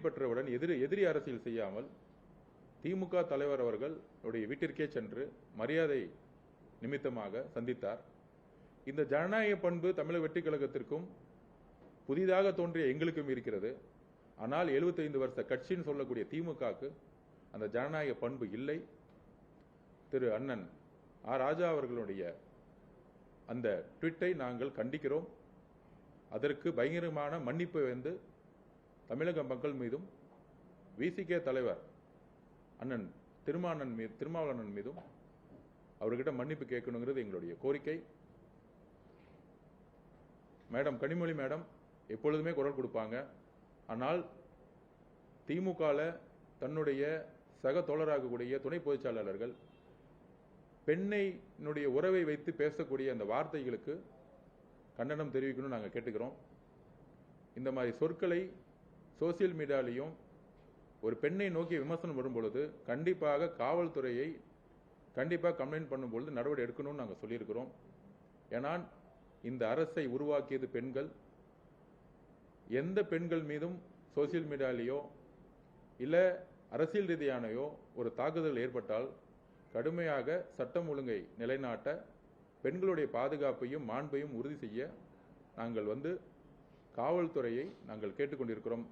பெற்றவுடன் எதிரி அரசியல் செய்யாமல் திமுக தலைவர் அவர்கள் வீட்டிற்கே சென்று மரியாதை நிமித்தமாக சந்தித்தார். இந்த ஜனநாயக பண்பு தமிழக வெற்றிக் கழகத்திற்கும் புதிதாக தோன்றிய எங்களுக்கும் இருக்கிறது. ஆனால் 75 வருஷ கட்சின்னு சொல்லக்கூடிய திமுகவுக்கு அந்த ஜனநாயக பண்பு இல்லை. திரு அண்ணன் ராஜா அவர்களுடைய அந்த ட்வீட்டை நாங்கள் கண்டிக்கிறோம். அதற்கு பயங்கரமான மன்னிப்பு வந்து தமிழக மக்கள் மீதும் விசிகே தலைவர் அண்ணன் திருமாவளவன் மீதும் அவர்கிட்ட மன்னிப்பு கேட்கணுங்கிறது எங்களுடைய கோரிக்கை. மேடம் கனிமொழி மேடம் எப்பொழுதுமே குரல் கொடுப்பாங்க. ஆனால் திமுகல தன்னுடைய சக தோழராகக்கூடிய துணை பொதுச்செயலாளர்கள் பெண்ணையினுடைய உறவை வைத்து பேசக்கூடிய அந்த வார்த்தைகளுக்கு கண்டனம் தெரிவிக்கணும்னு நாங்கள் கேட்டுக்கிறோம். இந்த மாதிரி சொற்களை சோசியல் மீடியாலையும் ஒரு பெண்ணை நோக்கி விமர்சனம் வரும்பொழுது கண்டிப்பாக காவல்துறையை கம்ப்ளைண்ட் பண்ணும்பொழுது நடவடிக்கை எடுக்கணும்னு நாங்கள் சொல்லியிருக்கிறோம். ஏன்னா இந்த அரசை உருவாக்கியது பெண்கள். எந்த பெண்கள் மீதும் சோசியல் மீடியாலேயோ இல்லை அரசியல் ரீதியானையோ ஒரு தாக்குதல் ஏற்பட்டால் கடுமையாக சட்டம் ஒழுங்கை நிலைநாட்ட பெண்களுடைய பாதுகாப்பையும் மாண்பையும் உறுதி செய்ய நாங்கள் காவல்துறையை நாங்கள் கேட்டுக்கொண்டிருக்கிறோம்.